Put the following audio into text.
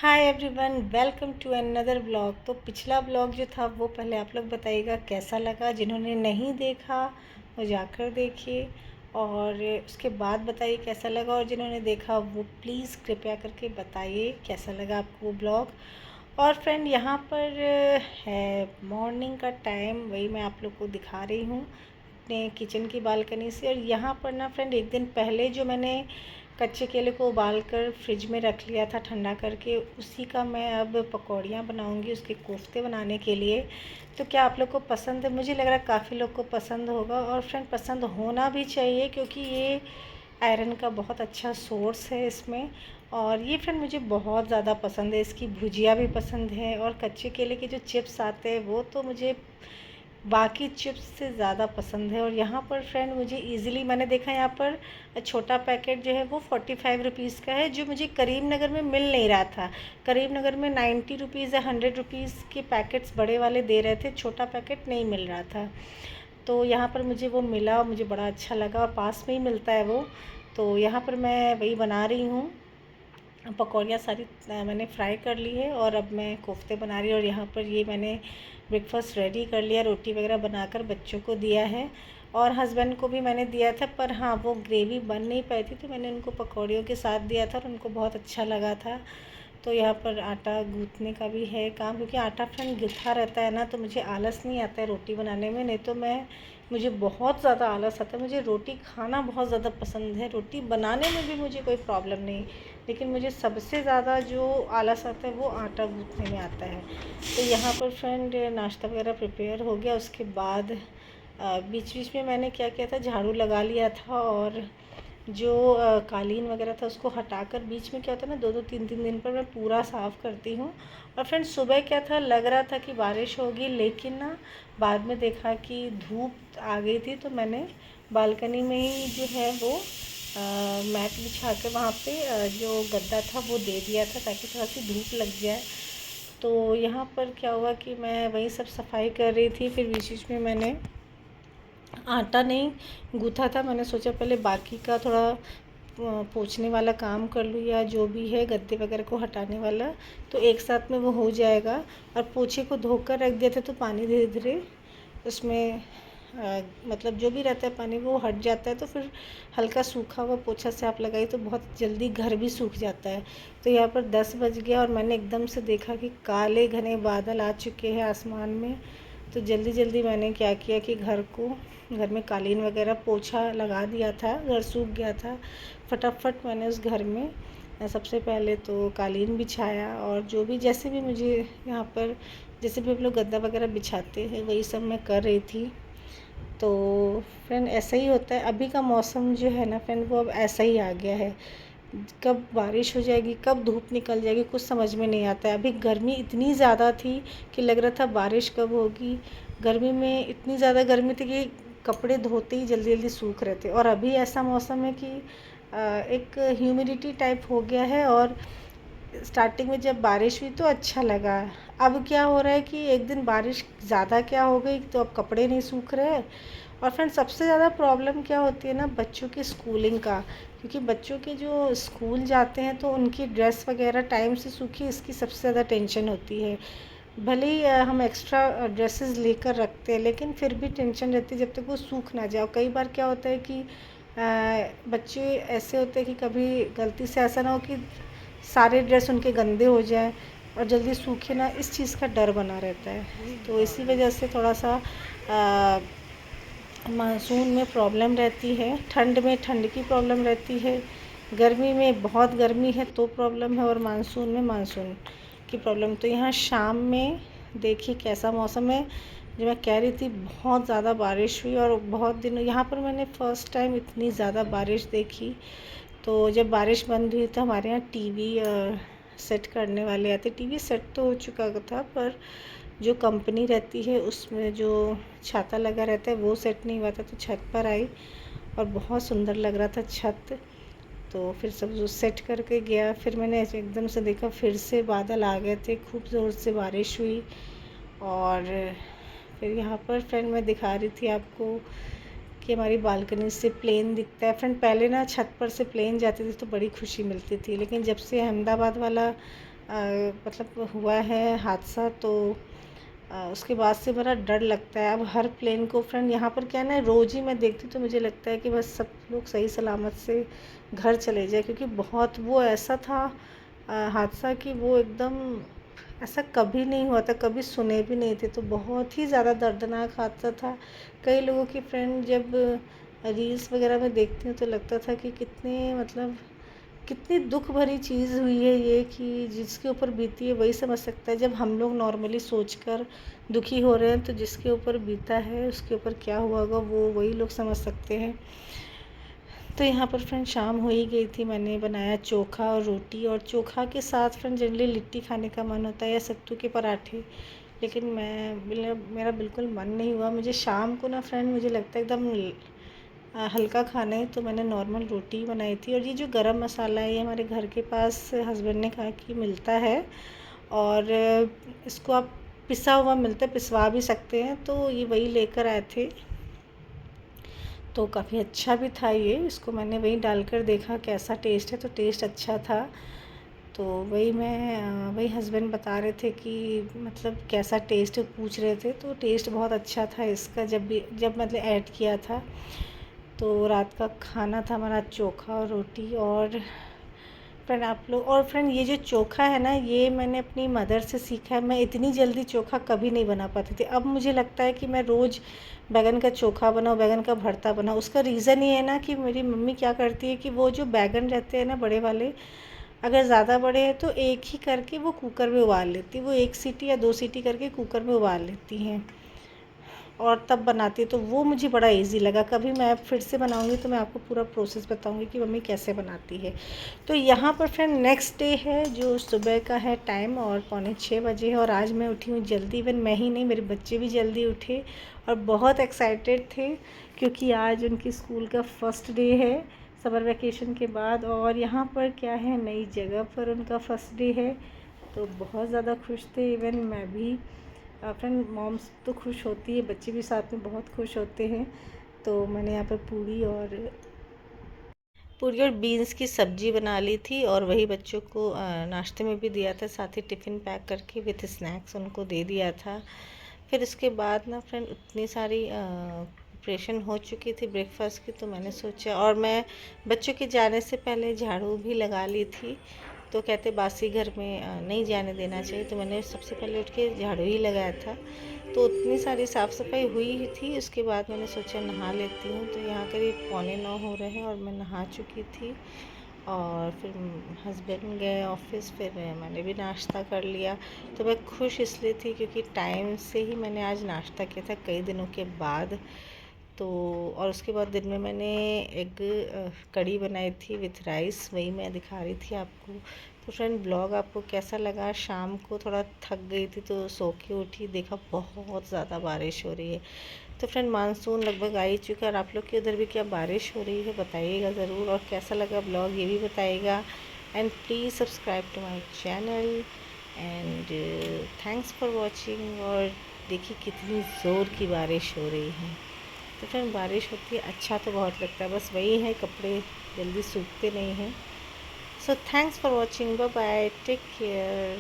Hi everyone, welcome to another blog. तो पिछला blog जो था वो पहले आप लोग बताइएगा कैसा लगा। जिन्होंने नहीं देखा वो जाकर देखिए और उसके बाद बताइए कैसा लगा, और जिन्होंने देखा वो प्लीज़ कृपया करके बताइए कैसा लगा आपको वो ब्लॉग। और फ्रेंड यहाँ पर है मॉर्निंग का टाइम, वही मैं आप लोग को दिखा रही हूँ अपने किचन की बालकनी से। और यहाँ पर ना फ्रेंड, एक दिन पहले जो मैंने कच्चे केले को उबाल कर फ्रिज में रख लिया था ठंडा करके, उसी का मैं अब पकौड़ियाँ बनाऊंगी उसके कोफ्ते बनाने के लिए। तो क्या आप लोग को पसंद है? मुझे लग रहा है काफ़ी लोग को पसंद होगा, और फ्रेंड पसंद होना भी चाहिए क्योंकि ये आयरन का बहुत अच्छा सोर्स है इसमें। और ये फ्रेंड मुझे बहुत ज़्यादा पसंद है, इसकी भुजिया भी पसंद है, और कच्चे केले के जो चिप्स आते हैं वो तो मुझे बाकी चिप्स से ज़्यादा पसंद है। और यहाँ पर फ्रेंड मुझे इजीली मैंने देखा यहाँ पर छोटा पैकेट जो है वो 45 रुपीज़ का है, जो मुझे करीम नगर में मिल नहीं रहा था। करीम नगर में 90 रुपीज़ या 100 रुपीज़ के पैकेट्स बड़े वाले दे रहे थे, छोटा पैकेट नहीं मिल रहा था। तो यहाँ पर मुझे वो मिला, मुझे बड़ा अच्छा लगा, और पास में ही मिलता है वो। तो यहाँ पर मैं वही बना रही हूँ। पकौड़ियाँ सारी मैंने फ्राई कर ली है, और अब मैं कोफ्ते बना रही हूँ। और यहाँ पर ये मैंने ब्रेकफास्ट रेडी कर लिया, रोटी वगैरह बनाकर बच्चों को दिया है, और हस्बैंड को भी मैंने दिया था। पर हाँ, वो ग्रेवी बन नहीं पाई थी तो मैंने उनको पकौड़ियों के साथ दिया था और उनको बहुत अच्छा लगा था। तो यहाँ पर आटा गूँथने का भी है काम, क्योंकि आटा फ्रेंड गुथा रहता है ना, तो मुझे आलस नहीं आता है रोटी बनाने में। नहीं तो मुझे बहुत ज़्यादा आलस आता है। मुझे रोटी खाना बहुत ज़्यादा पसंद है, रोटी बनाने में भी मुझे कोई प्रॉब्लम नहीं, लेकिन मुझे सबसे ज़्यादा जो आलस आता है वो आटा गूँथने में आता है। तो यहाँ पर फ्रेंड नाश्ता वगैरह प्रिपेयर हो गया। उसके बाद बीच बीच में मैंने क्या किया था, झाड़ू लगा लिया था, और जो कालीन वगैरह था उसको हटाकर बीच में क्या होता है ना, 2-2 3-3 दिन पर मैं पूरा साफ़ करती हूँ। और फ्रेंड सुबह क्या था, लग रहा था कि बारिश होगी, लेकिन ना बाद में देखा कि धूप आ गई थी, तो मैंने बालकनी में ही जो है वो मैट बिछा के वहाँ पे जो गद्दा था वो दे दिया था, ताकि थोड़ा सी धूप लग जाए। तो यहाँ पर क्या हुआ कि मैं वही सब सफाई कर रही थी, फिर बीच बीच में मैंने आटा नहीं गूथा था। मैंने सोचा पहले बाकी का थोड़ा पोंछने वाला काम कर लूँ, या जो भी है गद्दे वगैरह को हटाने वाला, तो एक साथ में वो हो जाएगा। और पोछे को धोकर रख दिया था तो पानी धीरे धीरे उसमें मतलब जो भी रहता है पानी वो हट जाता है। तो फिर हल्का सूखा हुआ पोछा से आप लगाई तो बहुत जल्दी घर भी सूख जाता है। तो यहाँ पर 10 बज गया और मैंने एकदम से देखा कि काले घने बादल आ चुके हैं आसमान में। तो जल्दी जल्दी मैंने क्या किया कि घर में कालीन वगैरह पोछा लगा दिया था, घर सूख गया था। फटाफट मैंने उस घर में सबसे पहले तो कालीन बिछाया, और जो भी जैसे भी मुझे यहाँ पर जैसे भी हम लोग गद्दा वगैरह बिछाते हैं वही सब मैं कर रही थी। तो फ्रेंड ऐसा ही होता है, अभी का मौसम जो है ना फ्रेंड वो अब ऐसा ही आ गया है। कब बारिश हो जाएगी, कब धूप निकल जाएगी, कुछ समझ में नहीं आता है। अभी गर्मी इतनी ज़्यादा थी कि लग रहा था बारिश कब होगी। गर्मी में इतनी ज़्यादा गर्मी थी कि कपड़े धोते ही जल्दी जल्दी सूख रहे थे। और अभी ऐसा मौसम है कि एक ह्यूमिडिटी टाइप हो गया है। और स्टार्टिंग में जब बारिश हुई तो अच्छा लगा। अब क्या हो रहा है कि एक दिन बारिश ज़्यादा क्या हो गई तो अब कपड़े नहीं सूख रहे हैं। और फ्रेंड सबसे ज़्यादा प्रॉब्लम क्या होती है ना, बच्चों की स्कूलिंग का, क्योंकि बच्चों के जो स्कूल जाते हैं तो उनकी ड्रेस वगैरह टाइम से सूखी, इसकी सबसे ज़्यादा टेंशन होती है। भले ही हम एक्स्ट्रा ड्रेसेस लेकर रखते हैं, लेकिन फिर भी टेंशन रहती है जब तक वो सूख ना जाए। कई बार क्या होता है कि बच्चे ऐसे होते हैं कि कभी गलती से ऐसा ना हो कि सारे ड्रेस उनके गंदे हो जाए और जल्दी सूखे ना, इस चीज़ का डर बना रहता है। तो इसी वजह से थोड़ा सा मानसून में प्रॉब्लम रहती है, ठंड में ठंड की प्रॉब्लम रहती है, गर्मी में बहुत गर्मी है तो प्रॉब्लम है, और मानसून में मानसून की प्रॉब्लम। तो यहाँ शाम में देखिए कैसा मौसम है। जो मैं कह रही थी बहुत ज़्यादा बारिश हुई, और बहुत दिनों यहाँ पर मैंने फ़र्स्ट टाइम इतनी ज़्यादा बारिश देखी। तो जब बारिश बंद हुई तो हमारे यहाँ टीवी सेट करने वाले आते। टीवी सेट तो हो चुका था, पर जो कंपनी रहती है उसमें जो छाता लगा रहता है वो सेट नहीं हुआ था, तो छत पर आई और बहुत सुंदर लग रहा था छत। तो फिर सब जो सेट करके गया, फिर मैंने ऐसे एकदम से देखा फिर से बादल आ गए थे, खूब ज़ोर से बारिश हुई। और फिर यहाँ पर फ्रेंड मैं दिखा रही थी आपको कि हमारी बालकनी से प्लेन दिखता है। फ्रेंड पहले ना छत पर से प्लेन जाती थी तो बड़ी खुशी मिलती थी, लेकिन जब से अहमदाबाद वाला मतलब हुआ है हादसा, तो उसके बाद से बड़ा डर लगता है। अब हर प्लेन को फ्रेंड यहाँ पर क्या है ना, रोज़ ही मैं देखती हूँ तो मुझे लगता है कि बस सब लोग सही सलामत से घर चले जाए, क्योंकि बहुत वो ऐसा था हादसा कि वो एकदम ऐसा कभी नहीं हुआ था, कभी सुने भी नहीं थे, तो बहुत ही ज़्यादा दर्दनाक हादसा था। कई लोगों की फ्रेंड जब रील्स वगैरह में देखती हूँ तो लगता था कि कितने मतलब कितनी दुख भरी चीज़ हुई है ये, कि जिसके ऊपर बीती है वही समझ सकता है। जब हम लोग नॉर्मली सोचकर दुखी हो रहे हैं तो जिसके ऊपर बीता है उसके ऊपर क्या हुआ होगा वो वही लोग समझ सकते हैं। तो यहाँ पर फ्रेंड शाम हो ही गई थी, मैंने बनाया चोखा और रोटी, और चोखा के साथ फ्रेंड जनरली लिट्टी खाने का मन होता है या सत्तू के पराठे, लेकिन मेरा बिल्कुल मन नहीं हुआ। मुझे शाम को ना फ्रेंड मुझे लगता है एकदम हल्का खाना है, तो मैंने नॉर्मल रोटी बनाई थी। और ये जो गरम मसाला है ये हमारे घर के पास हस्बैंड ने कहा कि मिलता है, और इसको आप पिसा हुआ मिलता है, पिसवा भी सकते हैं, तो ये वही लेकर आए थे। तो काफ़ी अच्छा भी था ये, इसको मैंने वही डालकर देखा कैसा टेस्ट है, तो टेस्ट अच्छा था। तो वही हस्बैंड बता रहे थे कि मतलब कैसा टेस्ट पूछ रहे थे, तो टेस्ट बहुत अच्छा था इसका, जब मतलब ऐड किया था। तो रात का खाना था हमारा चोखा और रोटी। और फ्रेंड आप लोग, और फ्रेंड ये जो चोखा है ना ये मैंने अपनी मदर से सीखा है। मैं इतनी जल्दी चोखा कभी नहीं बना पाती थी, अब मुझे लगता है कि मैं रोज़ बैगन का चोखा बनाऊँ, बैगन का भरता बनाऊँ। उसका रीज़न ये है ना कि मेरी मम्मी क्या करती है कि वो जो बैगन रहते हैं ना बड़े वाले, अगर ज़्यादा बड़े हैं तो एक ही करके वो कुकर में उबाल लेती, वो 1 सीटी या 2 सीटी करके कुकर में उबाल लेती हैं और तब बनाती है। तो वो मुझे बड़ा इजी लगा। कभी मैं फिर से बनाऊंगी तो मैं आपको पूरा प्रोसेस बताऊंगी कि मम्मी कैसे बनाती है। तो यहाँ पर फ्रेंड नेक्स्ट डे है, जो सुबह का है टाइम, और 5:45 बजे है, और आज मैं उठी हूँ जल्दी। इवन मैं ही नहीं, मेरे बच्चे भी जल्दी उठे और बहुत एक्साइटेड थे, क्योंकि आज उनकी स्कूल का फर्स्ट डे है समर वैकेशन के बाद। और यहाँ पर क्या है, नई जगह पर उनका फर्स्ट डे है, तो बहुत ज़्यादा खुश थे। इवन मैं भी। फ्रेंड मॉम्स तो खुश होती है, बच्चे भी साथ में बहुत खुश होते हैं। तो मैंने यहाँ पर पूरी और बीन्स की सब्ज़ी बना ली थी, और वही बच्चों को नाश्ते में भी दिया था, साथ ही टिफ़िन पैक करके विथ स्नैक्स उनको दे दिया था। फिर इसके बाद ना फ्रेंड इतनी सारी प्रिपरेशन हो चुकी थी ब्रेकफास्ट की, तो मैंने सोचा, और मैं बच्चों के जाने से पहले झाड़ू भी लगा ली थी। तो कहते बासी घर में नहीं जाने देना चाहिए, तो मैंने सबसे पहले उठ के झाड़ू ही लगाया था। तो उतनी सारी साफ़ सफाई हुई ही थी, उसके बाद मैंने सोचा नहा लेती हूँ। तो यहाँ करीब 8:45 हो रहे हैं और मैं नहा चुकी थी। और फिर हस्बैंड गए ऑफिस, फिर मैंने भी नाश्ता कर लिया। तो मैं खुश इसलिए थी क्योंकि टाइम से ही मैंने आज नाश्ता किया था कई दिनों के बाद। तो और उसके बाद दिन में मैंने एग कढ़ी बनाई थी विथ राइस, वही मैं दिखा रही थी आपको। तो फ्रेंड ब्लॉग आपको कैसा लगा? शाम को थोड़ा थक गई थी तो सो के उठी, देखा बहुत ज़्यादा बारिश हो रही है। तो फ्रेंड मानसून लगभग आ ही चुका है, और आप लोग के उधर भी क्या बारिश हो रही है बताइएगा ज़रूर, और कैसा लगा ब्लॉग ये भी बताइएगा। And please subscribe to my channel, and thanks for watching. और देखिए कितनी ज़ोर की बारिश हो रही है। तो फ्रेंड बारिश होती है अच्छा तो बहुत लगता है, बस वही है कपड़े जल्दी सूखते नहीं हैं। So thanks for watching, bye bye, take care.